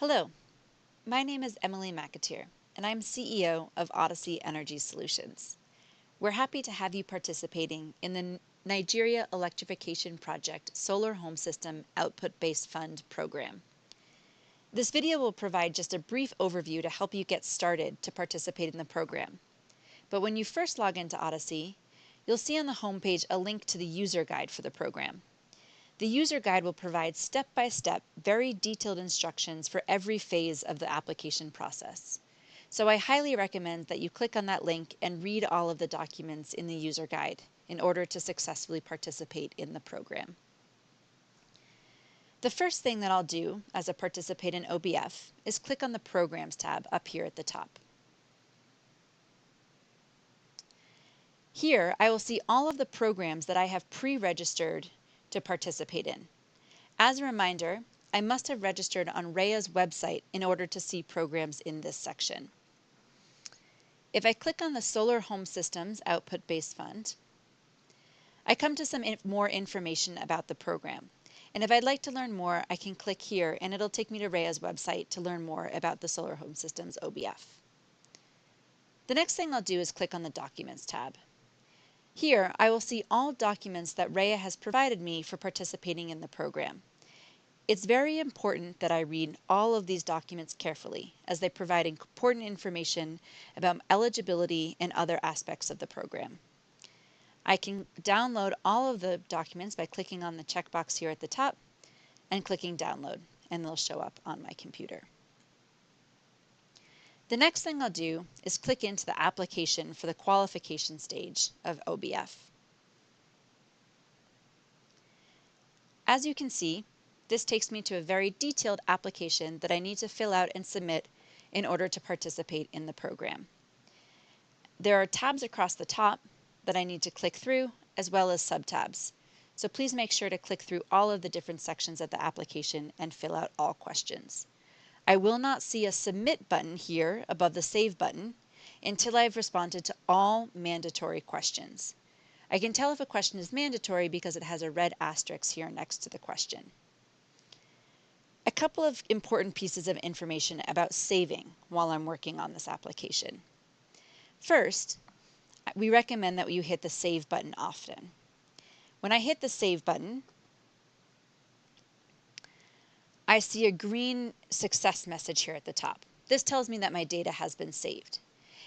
Hello, my name is Emily McAteer, and I'm CEO of Odyssey Energy Solutions. We're happy to have you participating in the Nigeria Electrification Project Solar Home System Output-Based Fund program. This video will provide just a brief overview to help you get started to participate in the program. But when you first log into Odyssey, you'll see on the homepage a link to the user guide for the program. The user guide will provide step-by-step, very detailed instructions for every phase of the application process. So I highly recommend that you click on that link and read all of the documents in the user guide in order to successfully participate in the program. The first thing that I'll do as a participant in OBF is click on the Programs tab up here at the top. Here, I will see all of the programs that I have pre-registered to participate in. As a reminder, I must have registered on REA's website in order to see programs in this section. If I click on the Solar Home Systems Output-Based Fund, I come to some more information about the program. And if I'd like to learn more, I can click here and it'll take me to REA's website to learn more about the Solar Home Systems OBF. The next thing I'll do is click on the Documents tab. Here, I will see all documents that REA has provided me for participating in the program. It's very important that I read all of these documents carefully, as they provide important information about eligibility and other aspects of the program. I can download all of the documents by clicking on the checkbox here at the top and clicking Download, and they'll show up on my computer. The next thing I'll do is click into the application for the qualification stage of OBF. As you can see, this takes me to a very detailed application that I need to fill out and submit in order to participate in the program. There are tabs across the top that I need to click through, as well as subtabs. So please make sure to click through all of the different sections of the application and fill out all questions. I will not see a Submit button here above the Save button until I've responded to all mandatory questions. I can tell if a question is mandatory because it has a red asterisk here next to the question. A couple of important pieces of information about saving while I'm working on this application. First, we recommend that you hit the Save button often. When I hit the Save button, I see a green success message here at the top. This tells me that my data has been saved.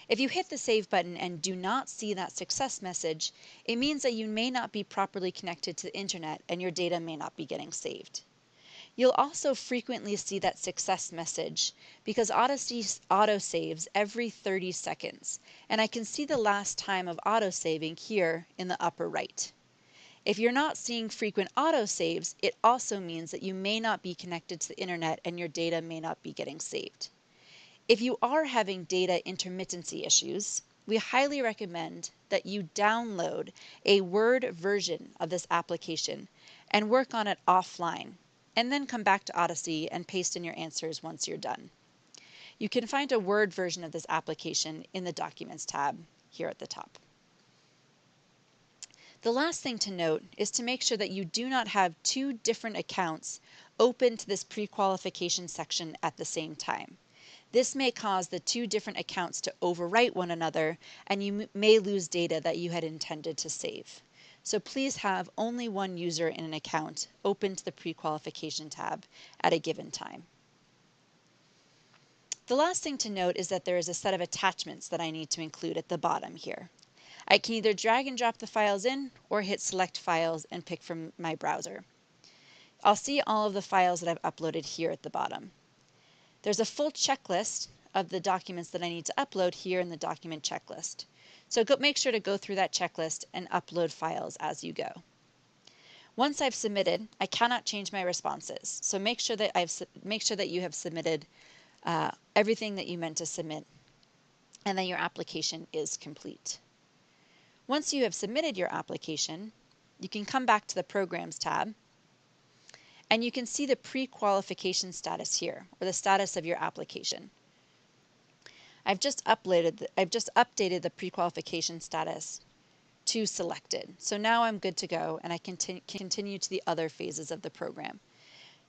If you hit the Save button and do not see that success message, it means that you may not be properly connected to the internet and your data may not be getting saved. You'll also frequently see that success message because Odyssey auto-saves every 30 seconds, and I can see the last time of auto-saving here in the upper right. If you're not seeing frequent autosaves, it also means that you may not be connected to the internet and your data may not be getting saved. If you are having data intermittency issues, we highly recommend that you download a Word version of this application and work on it offline, and then come back to Odyssey and paste in your answers once you're done. You can find a Word version of this application in the Documents tab here at the top. The last thing to note is to make sure that you do not have two different accounts open to this pre-qualification section at the same time. This may cause the two different accounts to overwrite one another, and you may lose data that you had intended to save. So please have only one user in an account open to the pre-qualification tab at a given time. The last thing to note is that there is a set of attachments that I need to include at the bottom here. I can either drag and drop the files in or hit Select Files and pick from my browser. I'll see all of the files that I've uploaded here at the bottom. There's a full checklist of the documents that I need to upload here in the document checklist. So make sure to go through that checklist and upload files as you go. Once I've submitted, I cannot change my responses. So make sure that you have submitted everything that you meant to submit and that your application is complete. Once you have submitted your application, you can come back to the Programs tab and you can see the pre-qualification status here, or the status of your application. I've just updated the pre-qualification status to selected. So now I'm good to go and I can continue to the other phases of the program.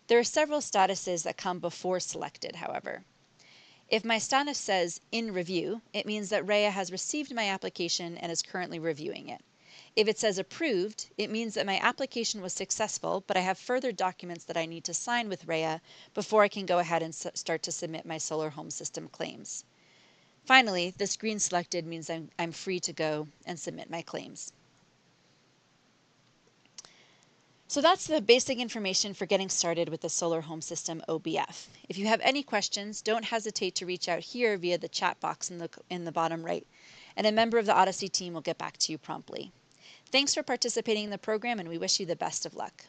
There are several statuses that come before selected, however. If my status says in review, it means that REA has received my application and is currently reviewing it. If it says approved, it means that my application was successful, but I have further documents that I need to sign with REA before I can go ahead and start to submit my solar home system claims. Finally, this green selected means I'm free to go and submit my claims. So that's the basic information for getting started with the Solar Home System OBF. If you have any questions, don't hesitate to reach out here via the chat box in the bottom right, and a member of the Odyssey team will get back to you promptly. Thanks for participating in the program, and we wish you the best of luck.